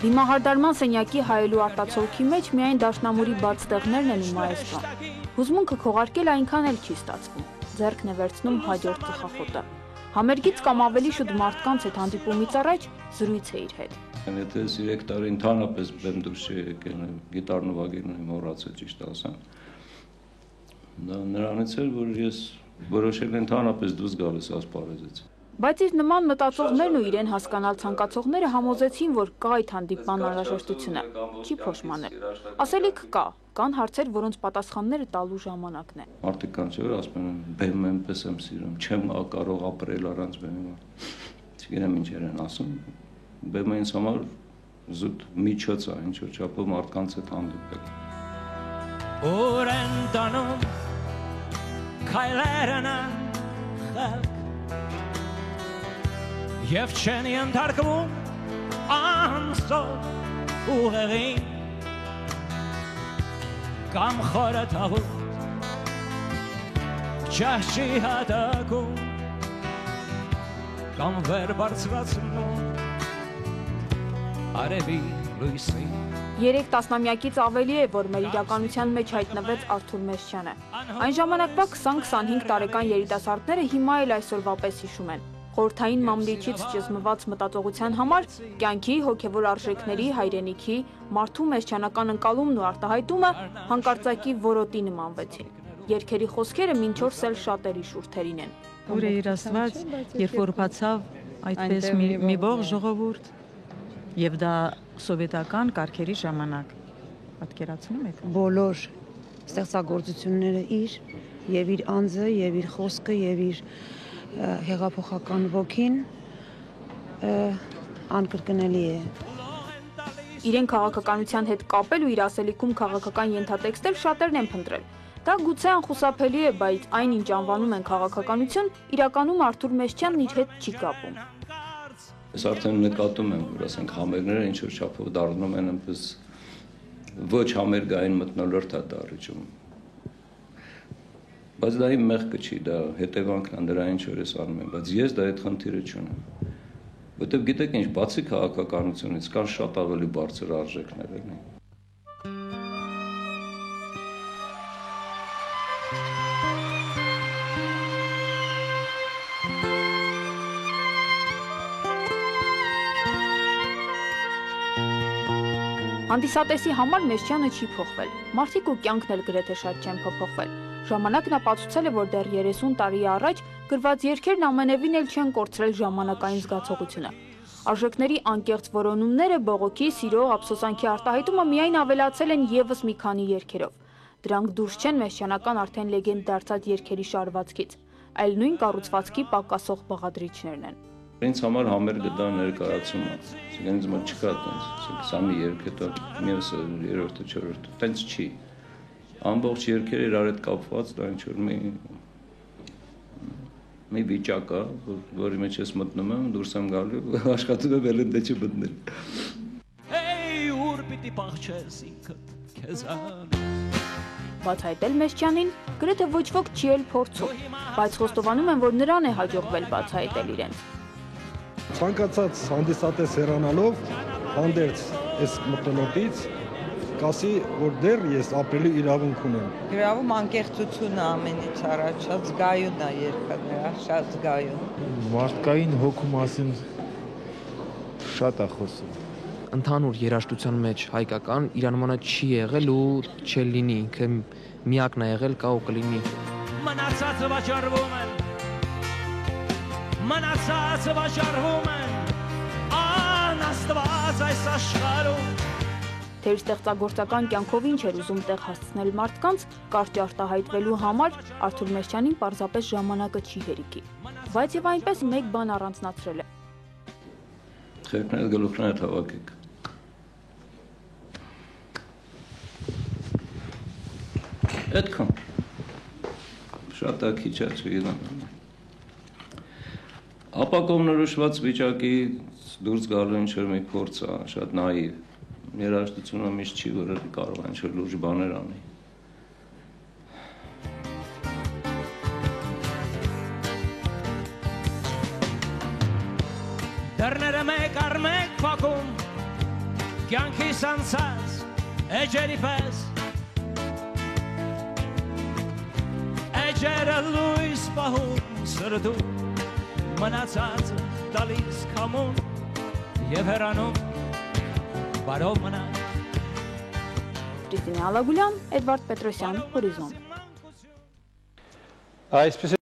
Դիմահարդարման սենյակի հայելու արտացոլքի մեջ միայն դաշնամուրի բաց տեղներն են ու մայեստրոն։ Հուզմունքը քողարկել այնքան էլ չի ստացվում։ Ձեռքն է վերցնում հաջորդ ծխախոտը։ Համերգից կամ ավելի շուտ մարդկանց հետ հանդիպումից առաջ զրույց է իր հետ։ Եթե 3 տարի ընդհանրապես բեմ դուրս չի եկել, գիտար նվագելն եմ մոռացել ճիշտ ասեմ։ Դա նրանից էր, որ ես որոշել ընդհանրապես դուրս գալիս ասպարեզից։ Բայց իր նման մտածողներն ու իրեն հասկանալ ցանկացողները համոզեցին, որ կա այդ հանդիպման անհրաժեշտությունը, չի փոշմանել։ Ասելիք կա, կան հարցեր, որոնց պատասխանները տալու ժամանակն է։ Մարդիկ կան, չէ՞ որ ասում են, բեմը այնպես եմ սիրում, չեմ կարող ապրել առանց բեմի։ Չգիտեմ ինչեր են ասում, բեմը ինձ համար զուտ միջոց է, ինչ որ չափով մարդկանց հետ հանդիպել։ Որ են տանում քայլերն խելք Եվ չեն ենթարկվում անսոտ ուղեղին Կամ խորը թաղուտ ճահճի հատակում Կամ վեր բարձրացնում արևի լույսին 3 տասնամյակից ավելի է, որ մեր իրականության մեջ հայտնվեց Արթուր Մեսչյանը։ Այն ժամանակվա 20-25 տարեկան երիտասարդները հիմա էլ այսօրվա պես հիշում են։ Խորհրդային մամլիչից ճզմված մտածողության համար կյանքի, հոգևոր արժեքների, հայրենիքի, մարդու մեսչյանական ընկալումն ու արտահայտումը հանկարծակի որոտի նմանվեցին։ Երգերի խոսքերը մինչ օրս էլ շատերի շուրթերին են։ Ուր է իր Աստված, երբ որ բացավ այդպես մի ողջ ժողովուրդ Եվ դա սովետական կարգերի ժամանակ պատկերացնում եք բոլոր ստեղծագործությունները եւ իր անձը եւ իր խոսքը եւ իր հեղափոխական ոգին անկրկնելի է Իրեն քաղաքականության հետ կապել ու իր ասելիքում քաղաքական ենթատեքստեր շատերն են փնտրել Դա գուցե անխուսափելի է, բայց այն ինչ անվանում են քաղաքականություն, իրականում Արթուր Մեսչյանն իր հետ չի կապում Ես արդեն նկատում եմ, որ ասենք համերգները ինչ-որ չափով դառնում են այնպես ոչ համերգային մթնոլորտ է դառնում։ Բայց դա իմ մեղքը չի, դա հետևանքն է դրա ինչ որ ես անում եմ, բայց ես դա այդ խնդիրը չունեմ։ Որտեվ գիտեք ինչ, բացի քաղաքականությունից կան շատ ավելի բարձր արժեքներ են։ Հանդիսատեսի համար Մեսչյանը չի փոխվել, մարդիկ ու կյանքն էլ գրեթե շատ չեն փոփոխվել։ Ժամանակն ապացուցել է, որ դեռ 30 տարի առաջ գրված երգերն ամենևին էլ չեն կորցրել ժամանակային զգացողությունը։ Արժեքների անկեղծ որոնումները, բողոքի, սիրո, ափսոսանքի արտահայտումը միայն ավելացել են եւս մի քանի երգերով։ Դրանք դուրս չեն մեսչյանական արդեն լեգենդ դարձած երգերի շարվածքից, այլ նույն կառուցվածքի պակասող բաղադրիչներն են։ Ինձ համար համերգը դա ներկայացում է։ Ինձ մոտ չկա տենց, սա մի երգ հետո մյուսը երրորդը, չորրորդը, տենց չի։ Ամբողջ երգերը իրար հետ կապված, դա ինչ որ մի վիճակ է, որի մեջ ես մտնում եմ, դուրս եմ գալու, աշխատում եմ ելնդե չմտնել։ Hey, ուր պիտի փախչես ինքդ քեզան։ Բացահայտել Մեսչյանին գրեթե ոչ ոք չի էլ փորձում, բայց խոստովանում են, որ նրան է հաջողվել բացահայտել իրեն։ Ցանկացած հանդիսատես հեռանալով հանդերձ այս մտնոլորտից կասի, որ դեռ ես ապրելու իրավունք ունեմ։ Գրավում անկեղծությունը ամենից առաջ, շատ զգայուն է երգը նրա, շատ զգայուն։ Մարդկային հոգու մասին շատ է խոսում։ Ընդհանուր երաժշտության մեջ հայկական իրանմանը չի եղել ու չլինի, ինքը միակն է եղել, կա ու կլինի։ Մնացածը վաճառվում են, մնացածը վաճառվում են, անաստված այս աշխարհում։ Թե իր ստեղծագործական կյանքով ինչ էր ուզում տեղ հասցնել մարդկանց, կարճ արտահայտվելու համար Արթուր Մեսչյանին պարզապես ժամանակը չի հերիքի։ Բայց եւ այնպես մեկ բան առանձնացրել է։ Խելքները գլուխները թավակեք։ Այդքան։ Շատ է քիչ է, չգիտեմ։ Ապակողնորոշված վիճակի դուրս գալու ինչ-որ մի փորձ է, շատ նաիվ։ Երաժշտությունը միշտ չի, որ կարող է ինչ-որ լուրջ բաներ անի։ Դռները մեկ առ մեկ փակում, կյանքիս անցած էջերի պես էջերը լույս պահում սրդում մնացած տալիս քամուն եւ հեռանում բարով մնա Կրիստինե Ալագուլյան, Էդվարդ Պետրոսյան, Հորիզոն։ Այսպես